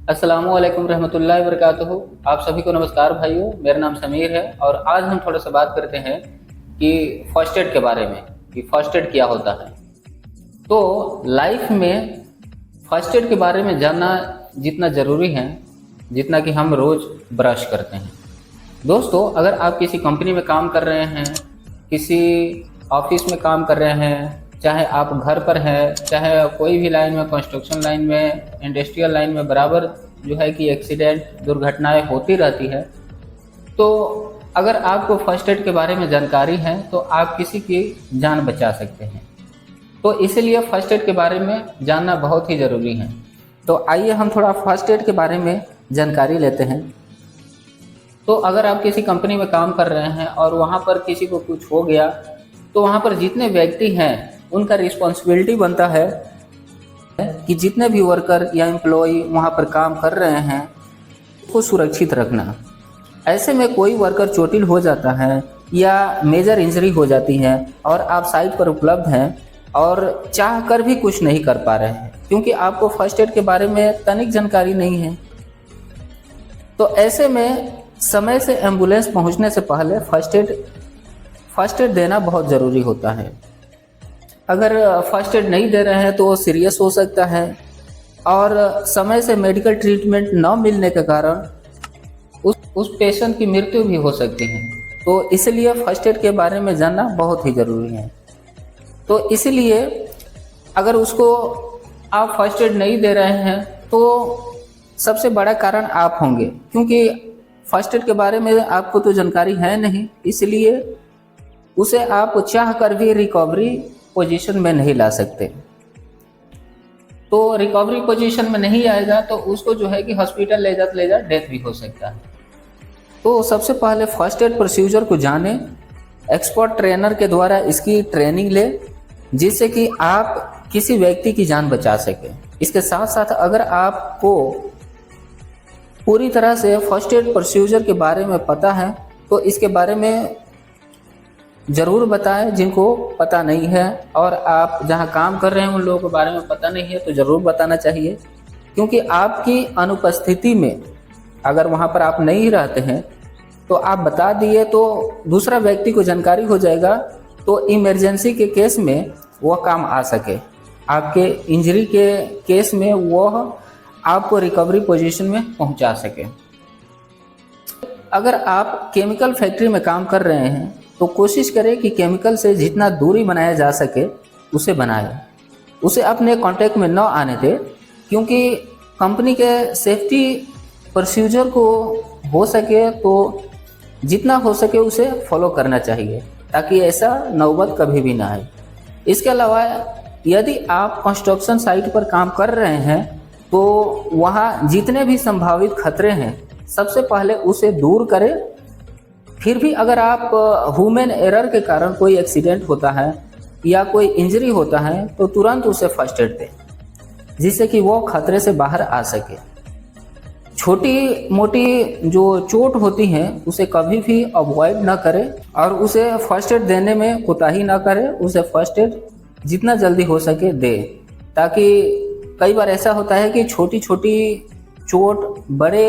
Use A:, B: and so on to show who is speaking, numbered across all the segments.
A: अस्सलामुअलैकुम रहमतुल्लाहि वबरकातुहू। आप सभी को नमस्कार भाइयों, मेरा नाम समीर है और आज हम थोड़ा सा बात करते हैं कि फर्स्ट एड के बारे में कि फर्स्ट एड क्या होता है। तो लाइफ में फर्स्ट एड के बारे में जानना जितना ज़रूरी है जितना कि हम रोज़ ब्रश करते हैं। दोस्तों, अगर आप किसी कंपनी में काम कर रहे हैं, किसी ऑफिस में काम कर रहे हैं, चाहे आप घर पर हैं, चाहे कोई भी लाइन में, कंस्ट्रक्शन लाइन में, इंडस्ट्रियल लाइन में, बराबर जो है कि एक्सीडेंट, दुर्घटनाएं होती रहती है। तो अगर आपको फर्स्ट एड के बारे में जानकारी है तो आप किसी की जान बचा सकते हैं। तो इसीलिए फर्स्ट एड के बारे में जानना बहुत ही ज़रूरी है। तो आइए हम थोड़ा फर्स्ट एड के बारे में जानकारी लेते हैं। तो अगर आप किसी कंपनी में काम कर रहे हैं और वहाँ पर किसी को कुछ हो गया, तो वहाँ पर जितने व्यक्ति हैं उनका रिस्पॉन्सिबिलिटी बनता है कि जितने भी वर्कर या एम्प्लॉय वहाँ पर काम कर रहे हैं उसको सुरक्षित रखना। ऐसे में कोई वर्कर चोटिल हो जाता है या मेजर इंजरी हो जाती है और आप साइट पर उपलब्ध हैं और चाह कर भी कुछ नहीं कर पा रहे हैं क्योंकि आपको फर्स्ट एड के बारे में तनिक जानकारी नहीं है। तो ऐसे में समय से एम्बुलेंस पहुंचने से पहले फर्स्ट एड देना बहुत ज़रूरी होता है। अगर फर्स्ट एड नहीं दे रहे हैं तो वो सीरियस हो सकता है और समय से मेडिकल ट्रीटमेंट न मिलने के कारण उस पेशेंट की मृत्यु भी हो सकती है। तो इसलिए फर्स्ट एड के बारे में जानना बहुत ही ज़रूरी है। तो इसलिए अगर उसको आप फर्स्ट एड नहीं दे रहे हैं तो सबसे बड़ा कारण आप होंगे, क्योंकि फर्स्ट एड के बारे में आपको तो जानकारी है नहीं, इसलिए उसे आप चाह कर भी रिकवरी पोजीशन में नहीं ला सकते। तो रिकवरी पोजीशन में नहीं आएगा तो उसको जो है कि हॉस्पिटल ले जा डेथ भी हो सकता है। तो सबसे पहले फर्स्ट एड प्रोसीजर को जाने, एक्सपर्ट ट्रेनर के द्वारा इसकी ट्रेनिंग ले जिससे कि आप किसी व्यक्ति की जान बचा सके। इसके साथ साथ अगर आपको पूरी तरह से फर्स्ट एड प्रोसीजर के बारे में पता है तो इसके बारे में ज़रूर बताएं जिनको पता नहीं है, और आप जहां काम कर रहे हैं उन लोगों के बारे में पता नहीं है तो ज़रूर बताना चाहिए, क्योंकि आपकी अनुपस्थिति में अगर वहां पर आप नहीं रहते हैं तो आप बता दिए तो दूसरा व्यक्ति को जानकारी हो जाएगा, तो इमरजेंसी के केस में वह काम आ सके, आपके इंजरी के केस में वह आपको रिकवरी पोजीशन में पहुंचा सके। अगर आप केमिकल फैक्ट्री में काम कर रहे हैं तो कोशिश करें कि केमिकल से जितना दूरी बनाया जा सके उसे बनाएं, उसे अपने कांटेक्ट में न आने दें, क्योंकि कंपनी के सेफ्टी प्रोसीजर को हो सके तो जितना हो सके उसे फॉलो करना चाहिए ताकि ऐसा नौबत कभी भी ना आए। इसके अलावा यदि आप कंस्ट्रक्शन साइट पर काम कर रहे हैं तो वहाँ जितने भी संभावित खतरे हैं सबसे पहले उसे दूर करें। फिर भी अगर आप ह्यूमन एरर के कारण कोई एक्सीडेंट होता है या कोई इंजरी होता है तो तुरंत उसे फर्स्ट एड दें जिससे कि वो खतरे से बाहर आ सके। छोटी मोटी जो चोट होती हैं उसे कभी भी अवॉइड ना करें और उसे फर्स्ट एड देने में कोताही ना करें, उसे फर्स्ट एड जितना जल्दी हो सके दे, ताकि कई बार ऐसा होता है कि छोटी छोटी चोट बड़े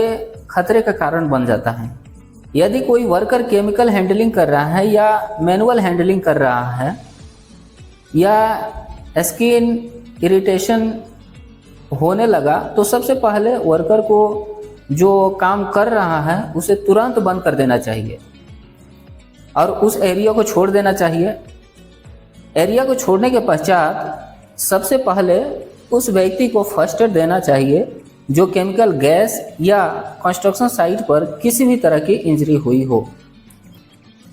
A: खतरे का कारण बन जाता है। यदि कोई वर्कर केमिकल हैंडलिंग कर रहा है या मैनुअल हैंडलिंग कर रहा है या स्किन इरिटेशन होने लगा तो सबसे पहले वर्कर को जो काम कर रहा है उसे तुरंत बंद कर देना चाहिए और उस एरिया को छोड़ देना चाहिए। एरिया को छोड़ने के पश्चात सबसे पहले उस व्यक्ति को फर्स्ट एड देना चाहिए जो केमिकल गैस या कंस्ट्रक्शन साइट पर किसी भी तरह की इंजरी हुई हो।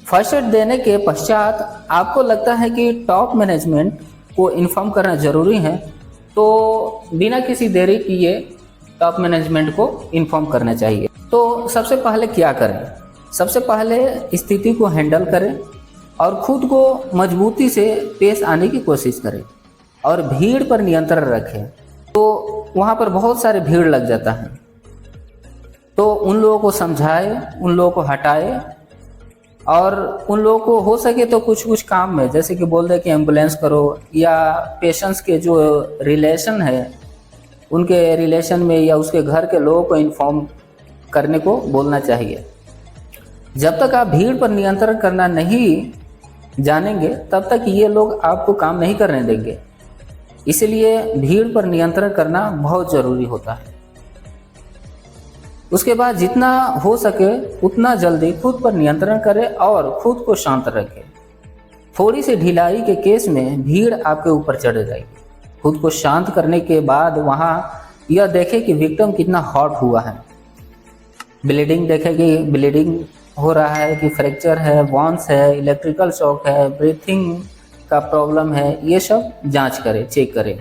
A: फर्स्ट एड देने के पश्चात आपको लगता है कि टॉप मैनेजमेंट को इन्फॉर्म करना ज़रूरी है, तो बिना किसी देरी किए टॉप मैनेजमेंट को इन्फॉर्म करना चाहिए। तो सबसे पहले क्या करें? सबसे पहले स्थिति को हैंडल करें और खुद को मजबूती से पेश आने की कोशिश करें और भीड़ पर नियंत्रण रखें। तो वहाँ पर बहुत सारे भीड़ लग जाता है, तो उन लोगों को समझाए, उन लोगों को हटाए और उन लोगों को हो सके तो कुछ कुछ काम में जैसे कि बोल दे कि एम्बुलेंस करो, या पेशेंट्स के जो रिलेशन है उनके रिलेशन में या उसके घर के लोगों को इन्फॉर्म करने को बोलना चाहिए। जब तक आप भीड़ पर नियंत्रण करना नहीं जानेंगे तब तक ये लोग आपको काम नहीं करने देंगे। इसलिए भीड़ पर नियंत्रण करना बहुत ज़रूरी होता है। उसके बाद जितना हो सके उतना जल्दी खुद पर नियंत्रण करें और खुद को शांत रखें। थोड़ी सी ढिलाई के केस में भीड़ आपके ऊपर चढ़ जाएगी। खुद को शांत करने के बाद वहाँ यह देखें कि विक्टिम कितना हॉट हुआ है। ब्लीडिंग देखें कि ब्लीडिंग हो रहा है कि फ्रैक्चर है, वॉन्स है, इलेक्ट्रिकल शॉक है, ब्रीथिंग का प्रॉब्लम है, ये सब जांच करें, चेक करें।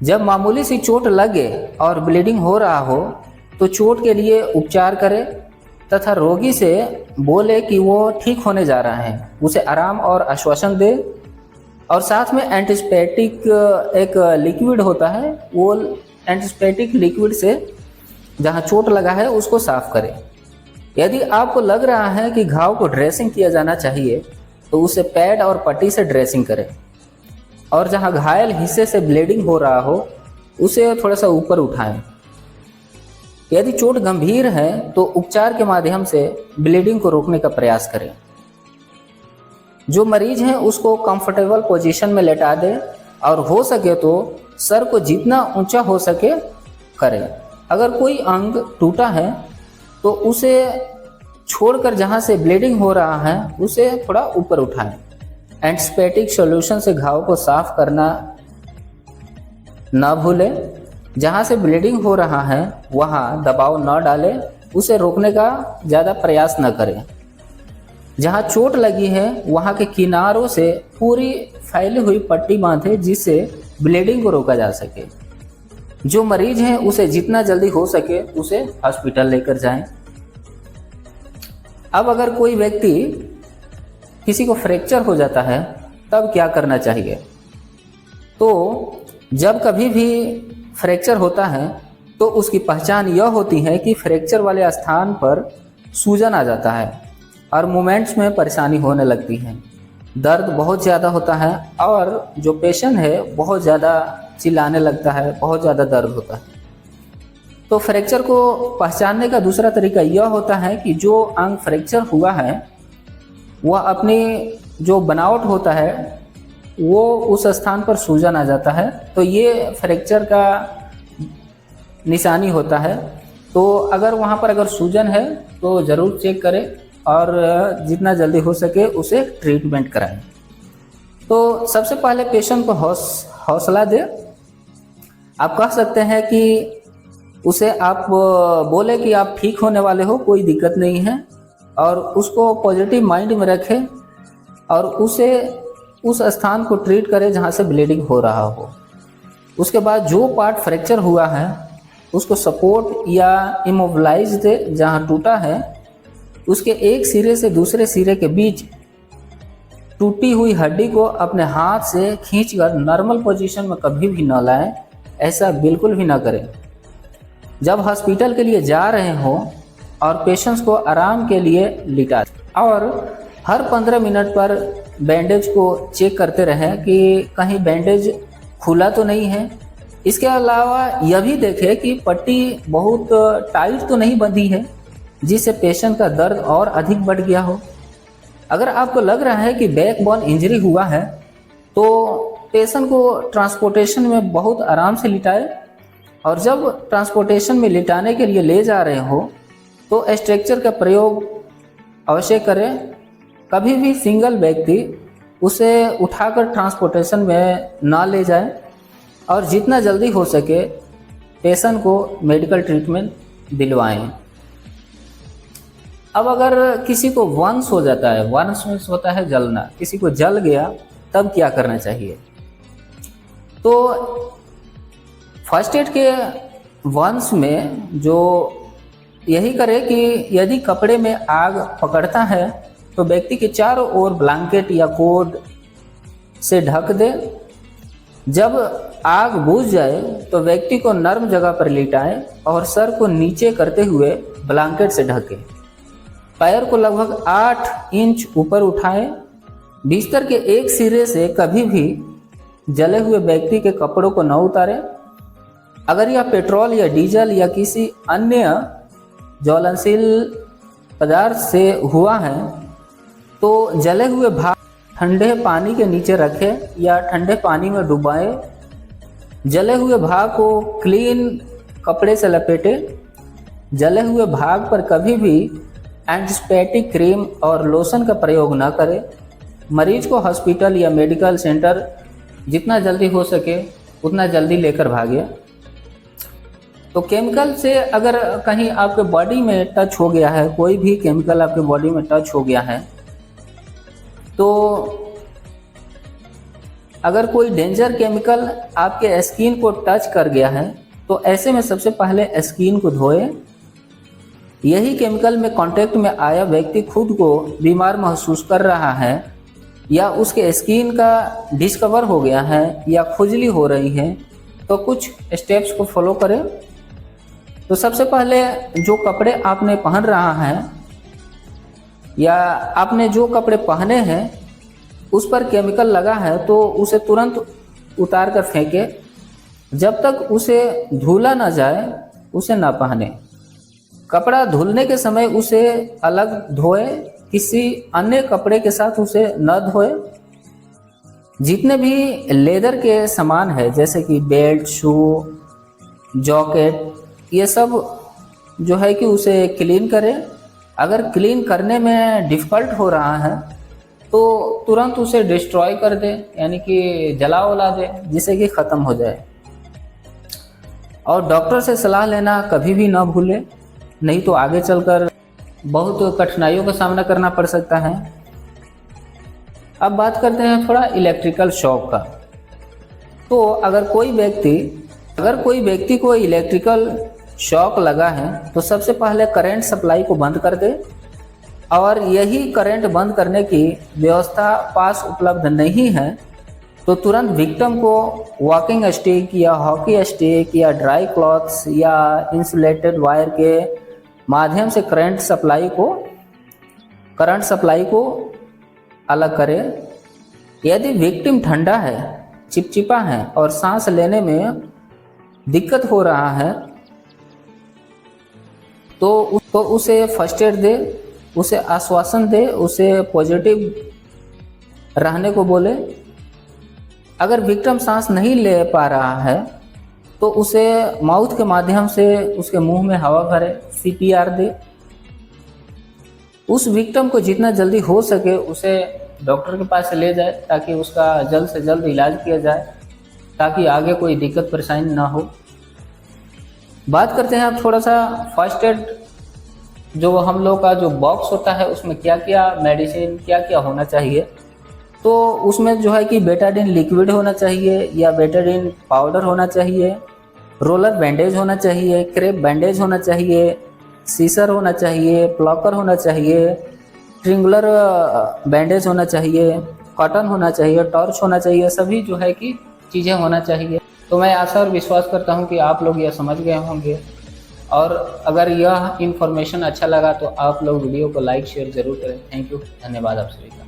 A: जब मामूली सी चोट लगे और ब्लीडिंग हो रहा हो तो चोट के लिए उपचार करें तथा रोगी से बोले कि वो ठीक होने जा रहा है, उसे आराम और आश्वासन दे। और साथ में एंटीस्पेटिक एक लिक्विड होता है, वो एंटीस्पेटिक लिक्विड से जहाँ चोट लगा है उसको साफ करें। यदि आपको लग रहा है कि घाव को ड्रेसिंग किया जाना चाहिए तो उसे पैड और पट्टी से ड्रेसिंग करें और जहां घायल हिस्से से ब्लीडिंग हो रहा हो उसे थोड़ा सा ऊपर उठाएं। यदि चोट गंभीर है तो उपचार के माध्यम से ब्लीडिंग को रोकने का प्रयास करें। जो मरीज है उसको कंफर्टेबल पोजीशन में लेटा दें और हो सके तो सर को जितना ऊंचा हो सके करें। अगर कोई अंग टूटा है तो उसे छोड़कर जहां से ब्लीडिंग हो रहा है उसे थोड़ा ऊपर उठाएं। एंटीस्पेटिक सॉल्यूशन से घाव को साफ करना न भूलें। जहां से ब्लीडिंग हो रहा है वहां दबाव न डालें, उसे रोकने का ज़्यादा प्रयास न करें। जहां चोट लगी है वहां के किनारों से पूरी फैली हुई पट्टी बांधें जिससे ब्लीडिंग को रोका जा सके। जो मरीज है उसे जितना जल्दी हो सके उसे हॉस्पिटल लेकर जाएं। अब अगर कोई व्यक्ति किसी को फ्रैक्चर हो जाता है तब क्या करना चाहिए? तो जब कभी भी फ्रैक्चर होता है तो उसकी पहचान यह होती है कि फ्रैक्चर वाले स्थान पर सूजन आ जाता है और मूवमेंट्स में परेशानी होने लगती है। दर्द बहुत ज़्यादा होता है और जो पेशेंट है बहुत ज़्यादा चिल्लाने लगता है, बहुत ज़्यादा दर्द होता है। तो फ्रैक्चर को पहचानने का दूसरा तरीका यह होता है कि जो अंग फ्रैक्चर हुआ है वह अपनी जो बनावट होता है वो उस स्थान पर सूजन आ जाता है, तो ये फ्रैक्चर का निशानी होता है। तो अगर वहाँ पर अगर सूजन है तो ज़रूर चेक करें और जितना जल्दी हो सके उसे ट्रीटमेंट कराएं। तो सबसे पहले पेशेंट को हौसला दें। आप कह सकते हैं कि उसे आप बोले कि आप ठीक होने वाले हो, कोई दिक्कत नहीं है, और उसको पॉजिटिव माइंड में रखें और उसे उस स्थान को ट्रीट करें जहाँ से ब्लीडिंग हो रहा हो। उसके बाद जो पार्ट फ्रैक्चर हुआ है उसको सपोर्ट या इमोबिलाइज दे। जहाँ टूटा है उसके एक सिरे से दूसरे सिरे के बीच टूटी हुई हड्डी को अपने हाथ से खींचकर नॉर्मल पोजीशन में कभी भी न लाएं, ऐसा बिल्कुल भी ना करें। जब हॉस्पिटल के लिए जा रहे हो और पेशेंट्स को आराम के लिए लिटा और हर 15 मिनट पर बैंडेज को चेक करते रहें कि कहीं बैंडेज खुला तो नहीं है। इसके अलावा यह भी देखें कि पट्टी बहुत टाइट तो नहीं बंधी है जिससे पेशेंट का दर्द और अधिक बढ़ गया हो। अगर आपको लग रहा है कि बैकबोन इंजरी हुआ है तो पेशेंट को ट्रांसपोर्टेशन में बहुत आराम से लिटाएं और जब ट्रांसपोर्टेशन में लिटाने के लिए ले जा रहे हो तो स्ट्रेचर का प्रयोग अवश्य करें। कभी भी सिंगल व्यक्ति उसे उठाकर ट्रांसपोर्टेशन में ना ले जाए और जितना जल्दी हो सके पेशेंट को मेडिकल ट्रीटमेंट दिलवाएं। अब अगर किसी को वंश हो जाता है, वंश होता है जलना, किसी को जल गया तब क्या करना चाहिए? तो फर्स्ट एड के वंश में जो यही करे कि यदि कपड़े में आग पकड़ता है तो व्यक्ति के चारों ओर ब्लैंकेट या कोट से ढक दे। जब आग बुझ जाए तो व्यक्ति को नर्म जगह पर लिटाएं और सर को नीचे करते हुए ब्लैंकेट से ढकें। पैर को लगभग 8 इंच ऊपर उठाएं। बिस्तर के एक सिरे से कभी भी जले हुए व्यक्ति के कपड़ों को न उतारें अगर यह पेट्रोल या डीजल या किसी अन्य ज्वलनशील पदार्थ से हुआ है तो जले हुए भाग ठंडे पानी के नीचे रखें या ठंडे पानी में डुबाएं। जले हुए भाग को क्लीन कपड़े से लपेटें। जले हुए भाग पर कभी भी एंटीसेप्टिक क्रीम और लोशन का प्रयोग न करें। मरीज को हॉस्पिटल या मेडिकल सेंटर जितना जल्दी हो सके उतना जल्दी लेकर भागे। तो केमिकल से अगर कहीं आपके बॉडी में टच हो गया है, कोई भी केमिकल आपके बॉडी में टच हो गया है, तो अगर कोई डेंजर केमिकल आपके स्किन को टच कर गया है तो ऐसे में सबसे पहले स्किन को धोएं। यही केमिकल में कांटेक्ट में आया व्यक्ति खुद को बीमार महसूस कर रहा है या उसके स्किन का डिस्कवर हो गया है या खुजली हो रही है तो कुछ स्टेप्स को फॉलो करें। तो सबसे पहले जो कपड़े आपने पहन रहा है या आपने जो कपड़े पहने हैं उस पर केमिकल लगा है तो उसे तुरंत उतार कर फेंके। जब तक उसे धुला ना जाए उसे ना पहने। कपड़ा धुलने के समय उसे अलग धोए, किसी अन्य कपड़े के साथ उसे न धोए। जितने भी लेदर के सामान है जैसे कि बेल्ट, शू, जैकेट, ये सब जो है कि उसे क्लीन करें। अगर क्लीन करने में डिफ़िकल्ट हो रहा है तो तुरंत उसे डिस्ट्रॉय कर दे, यानी कि जला वला दे जिससे कि ख़त्म हो जाए। और डॉक्टर से सलाह लेना कभी भी ना भूलें, नहीं तो आगे चलकर बहुत कठिनाइयों का सामना करना पड़ सकता है। अब बात करते हैं थोड़ा इलेक्ट्रिकल शॉक का। तो अगर कोई व्यक्ति को इलेक्ट्रिकल शॉक लगा है तो सबसे पहले करंट सप्लाई को बंद कर दे। और यही करंट बंद करने की व्यवस्था पास उपलब्ध नहीं है तो तुरंत विक्टिम को वॉकिंग स्टिक या हॉकी स्टिक या ड्राई क्लॉथ्स या इंसुलेटेड वायर के माध्यम से करंट सप्लाई को अलग करें। यदि विक्टिम ठंडा है, चिपचिपा है और सांस लेने में दिक्कत हो रहा है तो उसे फर्स्ट एड दे, उसे आश्वासन दे, उसे पॉजिटिव रहने को बोले। अगर विक्टिम सांस नहीं ले पा रहा है तो उसे माउथ के माध्यम से उसके मुंह में हवा भरे, CPR दे। उस विक्टिम को जितना जल्दी हो सके उसे डॉक्टर के पास ले जाए ताकि उसका जल्द से जल्द इलाज किया जाए ताकि आगे कोई दिक्कत परेशानी ना हो। बात करते हैं अब थोड़ा सा फर्स्ट एड, जो हम लोग का जो बॉक्स होता है उसमें क्या क्या मेडिसिन क्या क्या होना चाहिए। तो उसमें जो है कि बेटाडीन लिक्विड होना चाहिए या बेटाडीन पाउडर होना चाहिए, रोलर बैंडेज होना चाहिए, क्रेप बैंडेज होना चाहिए, सीसर होना चाहिए, प्लॉकर होना चाहिए, ट्रिंगुलर बैंडेज होना चाहिए, कॉटन होना चाहिए, टॉर्च होना चाहिए, सभी जो है कि चीज़ें होना चाहिए। तो मैं आशा और विश्वास करता हूं कि आप लोग यह समझ गए होंगे। और अगर यह इन्फॉर्मेशन अच्छा लगा तो आप लोग वीडियो को लाइक शेयर ज़रूर करें। थैंक यू, धन्यवाद आप सभी का।